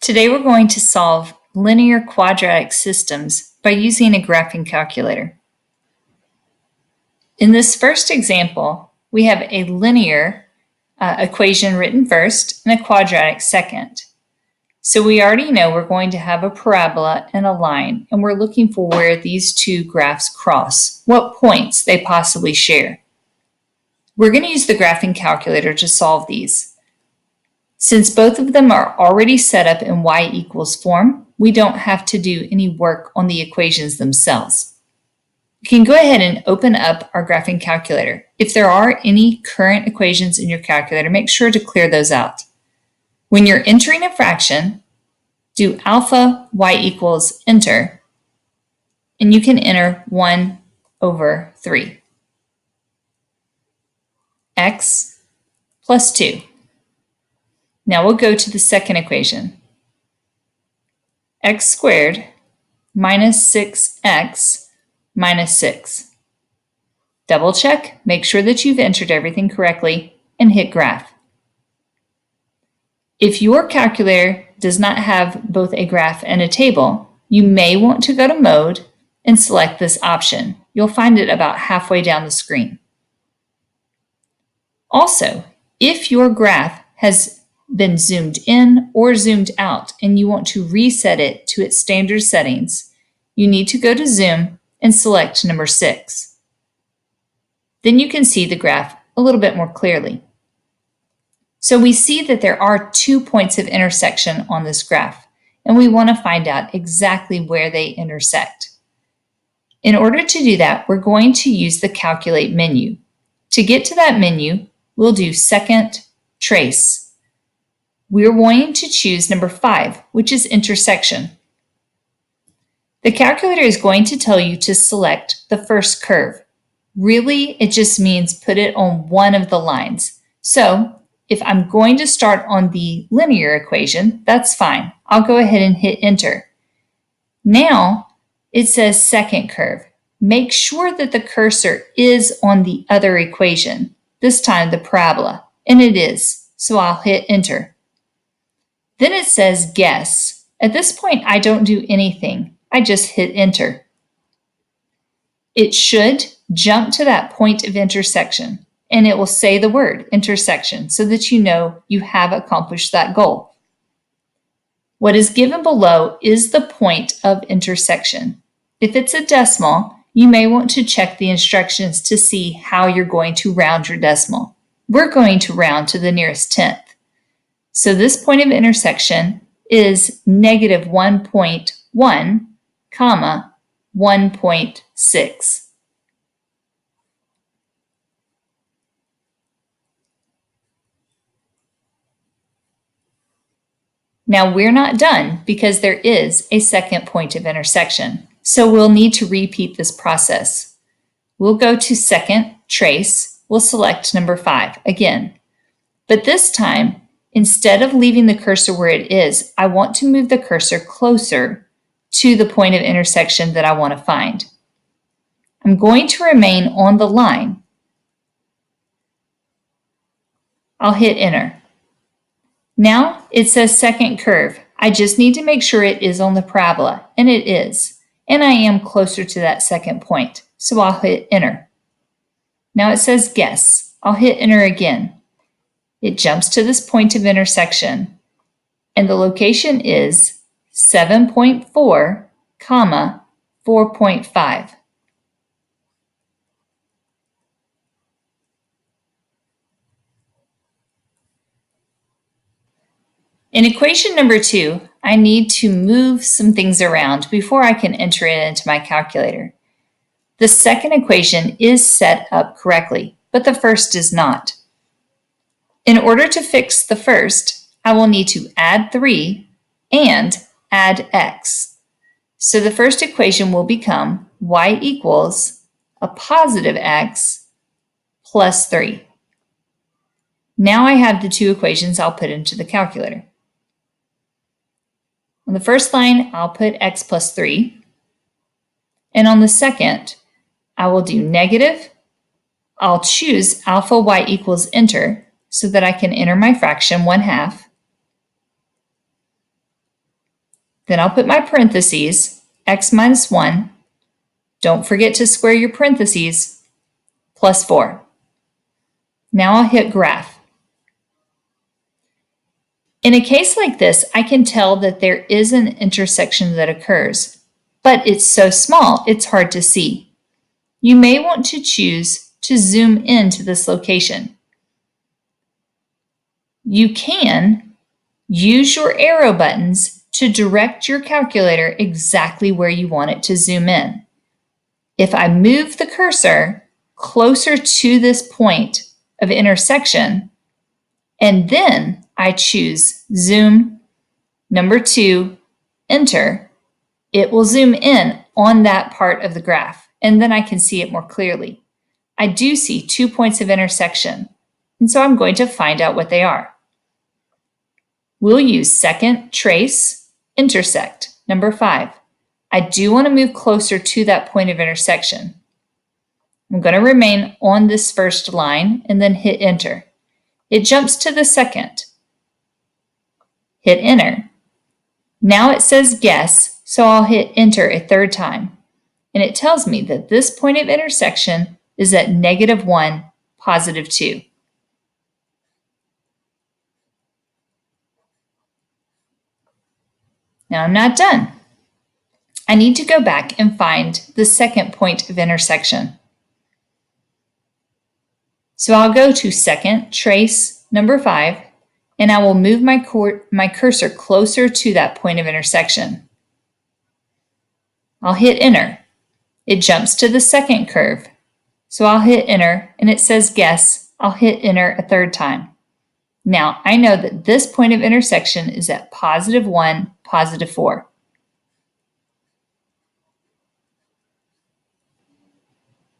Today we're going to solve linear quadratic systems by using a graphing calculator. In this first example, we have a linear equation written first and a quadratic second. So we already know we're going to have a parabola and a line, and we're looking for where these two graphs cross, what points they possibly share. We're going to use the graphing calculator to solve these. Since both of them are already set up in y equals form, we don't have to do any work on the equations themselves. You can go ahead and open up our graphing calculator. If there are any current equations in your calculator, make sure to clear those out. When you're entering a fraction, do alpha y equals enter, and you can enter 1 over 3. X plus 2. Now we'll go to the second equation. X squared minus 6x minus 6. Double check, make sure that you've entered everything correctly, and hit graph. If your calculator does not have both a graph and a table, you may want to go to Mode and select this option. You'll find it about halfway down the screen. Also, if your graph has been zoomed in or zoomed out and you want to reset it to its standard settings, you need to go to Zoom and select number 6. Then you can see the graph a little bit more clearly. So we see that there are 2 points of intersection on this graph, and we want to find out exactly where they intersect. In order to do that, we're going to use the Calculate menu. To get to that menu, we'll do Second, Trace. We're going to choose number 5, which is intersection. The calculator is going to tell you to select the first curve. Really, it just means put it on one of the lines. So if I'm going to start on the linear equation, that's fine. I'll go ahead and hit enter. Now it says second curve. Make sure that the cursor is on the other equation, this time the parabola, and it is, so I'll hit enter. Then it says guess. At this point, I don't do anything. I just hit enter. It should jump to that point of intersection, and it will say the word intersection so that you know you have accomplished that goal. What is given below is the point of intersection. If it's a decimal, you may want to check the instructions to see how you're going to round your decimal. We're going to round to the nearest tenth. So this point of intersection is negative 1.1, comma, 1.6. Now we're not done because there is a second point of intersection. So we'll need to repeat this process. We'll go to Second, Trace. We'll select number 5 again. But this time, instead of leaving the cursor where it is, I want to move the cursor closer to the point of intersection that I want to find. I'm going to remain on the line. I'll hit enter. Now it says second curve. I just need to make sure it is on the parabola, and it is. And I am closer to that second point, so I'll hit enter. Now it says guess. I'll hit enter again. It jumps to this point of intersection, and the location is 7.4, comma, 4.5. In equation number 2, I need to move some things around before I can enter it into my calculator. The second equation is set up correctly, but the first is not. In order to fix the first, I will need to add 3 and add x. So the first equation will become y equals a positive x plus 3. Now I have the 2 equations I'll put into the calculator. On the first line, I'll put x plus 3. And on the second, I will do negative. I'll choose alpha y equals enter so that I can enter my fraction 1/2. Then I'll put my parentheses, x minus 1. Don't forget to square your parentheses, plus 4. Now I'll hit graph. In a case like this, I can tell that there is an intersection that occurs, but it's so small it's hard to see. You may want to choose to zoom in to this location. You can use your arrow buttons to direct your calculator exactly where you want it to zoom in. If I move the cursor closer to this point of intersection, and then I choose zoom, number 2, enter, it will zoom in on that part of the graph, and then I can see it more clearly. I do see 2 points of intersection, and so I'm going to find out what they are. We'll use second, trace, intersect, number 5. I do want to move closer to that point of intersection. I'm going to remain on this first line and then hit enter. It jumps to the second. Hit enter. Now it says guess, so I'll hit enter a third time. And it tells me that this point of intersection is at -1, +2. Now I'm not done. I need to go back and find the second point of intersection. So I'll go to second, trace, number 5, and I will move my cursor closer to that point of intersection. I'll hit enter. It jumps to the second curve. So I'll hit enter, and it says guess. I'll hit enter a third time. Now I know that this point of intersection is at +1, +4.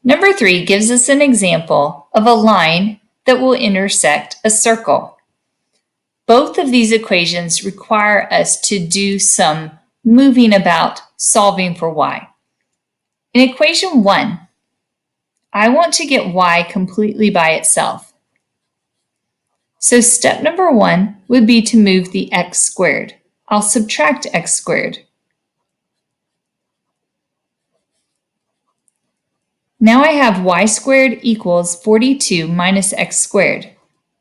Number 3 gives us an example of a line that will intersect a circle. Both of these equations require us to do some moving about solving for y. In equation 1, I want to get y completely by itself. So step number 1 would be to move the x squared. I'll subtract x squared. Now I have y squared equals 42 minus x squared.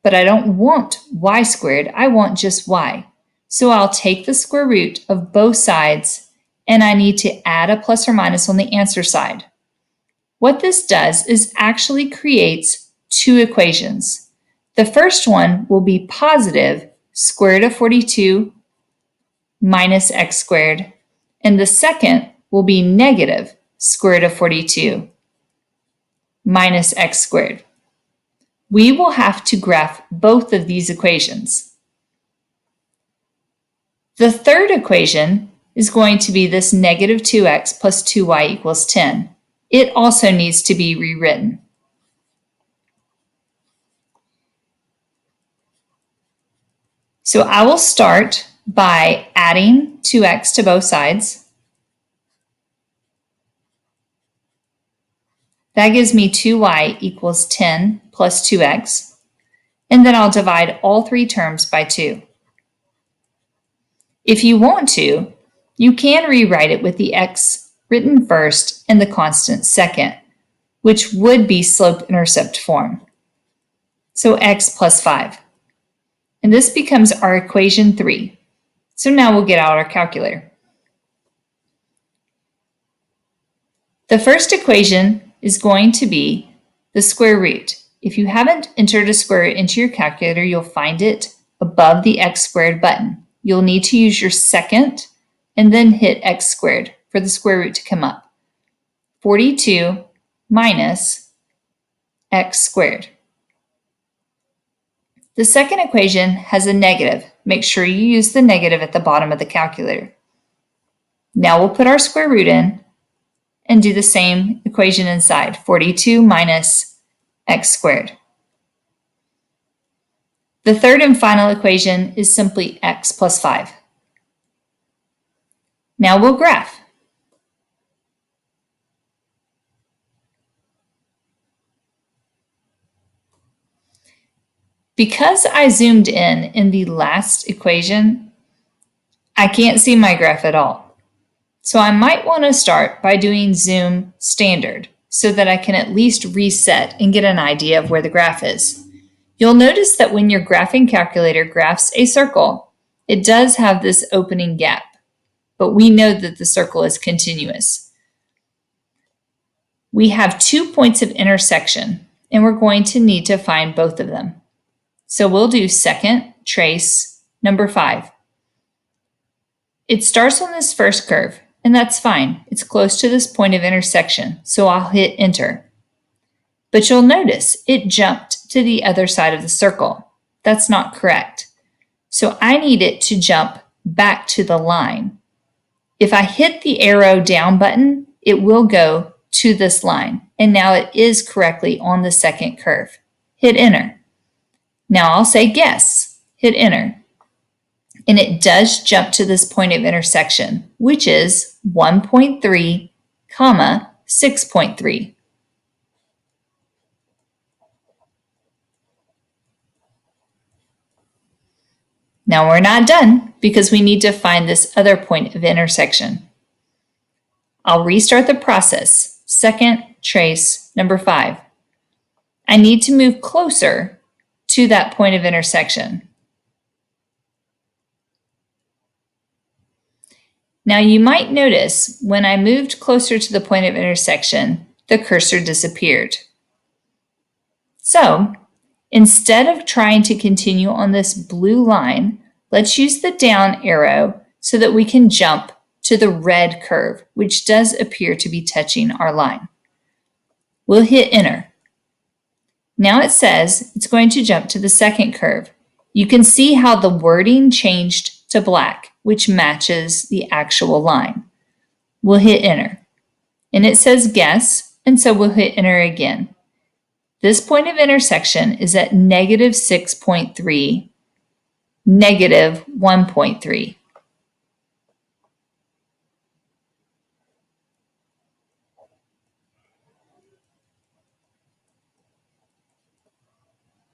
But I don't want y squared, I want just y. So I'll take the square root of both sides, and I need to add a plus or minus on the answer side. What this does is actually creates 2 equations. The first one will be positive square root of 42 minus x squared, and the second will be negative square root of 42 minus x squared. We will have to graph both of these equations. The third equation is going to be this -2x plus 2y equals 10. It also needs to be rewritten. So I will start by adding 2x to both sides. That gives me 2y equals 10 plus 2x. And then I'll divide all 3 terms by 2. If you want to, you can rewrite it with the x written first and the constant second, which would be slope-intercept form. So x plus 5. And this becomes our equation 3. So now we'll get out our calculator. The first equation is going to be the square root. If you haven't entered a square root into your calculator, you'll find it above the x squared button. You'll need to use your second and then hit x squared for the square root to come up. 42 minus x squared. The second equation has a negative. Make sure you use the negative at the bottom of the calculator. Now we'll put our square root in and do the same equation inside, 42 minus x squared. The third and final equation is simply x plus 5. Now we'll graph. Because I zoomed in the last equation, I can't see my graph at all. So I might want to start by doing zoom standard so that I can at least reset and get an idea of where the graph is. You'll notice that when your graphing calculator graphs a circle, it does have this opening gap, but we know that the circle is continuous. We have 2 points of intersection, and we're going to need to find both of them. So we'll do second trace number 5. It starts on this first curve, and that's fine. It's close to this point of intersection, so I'll hit enter. But you'll notice it jumped to the other side of the circle. That's not correct. So I need it to jump back to the line. If I hit the arrow down button, it will go to this line, and now it is correctly on the second curve. Hit enter. Now I'll say guess. Hit enter. And it does jump to this point of intersection, which is 1.3, 6.3. Now we're not done because we need to find this other point of intersection. I'll restart the process. Second trace number 5. I need to move closer to that point of intersection. Now you might notice when I moved closer to the point of intersection, the cursor disappeared. So instead of trying to continue on this blue line, let's use the down arrow so that we can jump to the red curve, which does appear to be touching our line. We'll hit enter. Now it says it's going to jump to the second curve. You can see how the wording changed to black, which matches the actual line. We'll hit enter. And it says guess, and so we'll hit enter again. This point of intersection is at -6.3, -1.3.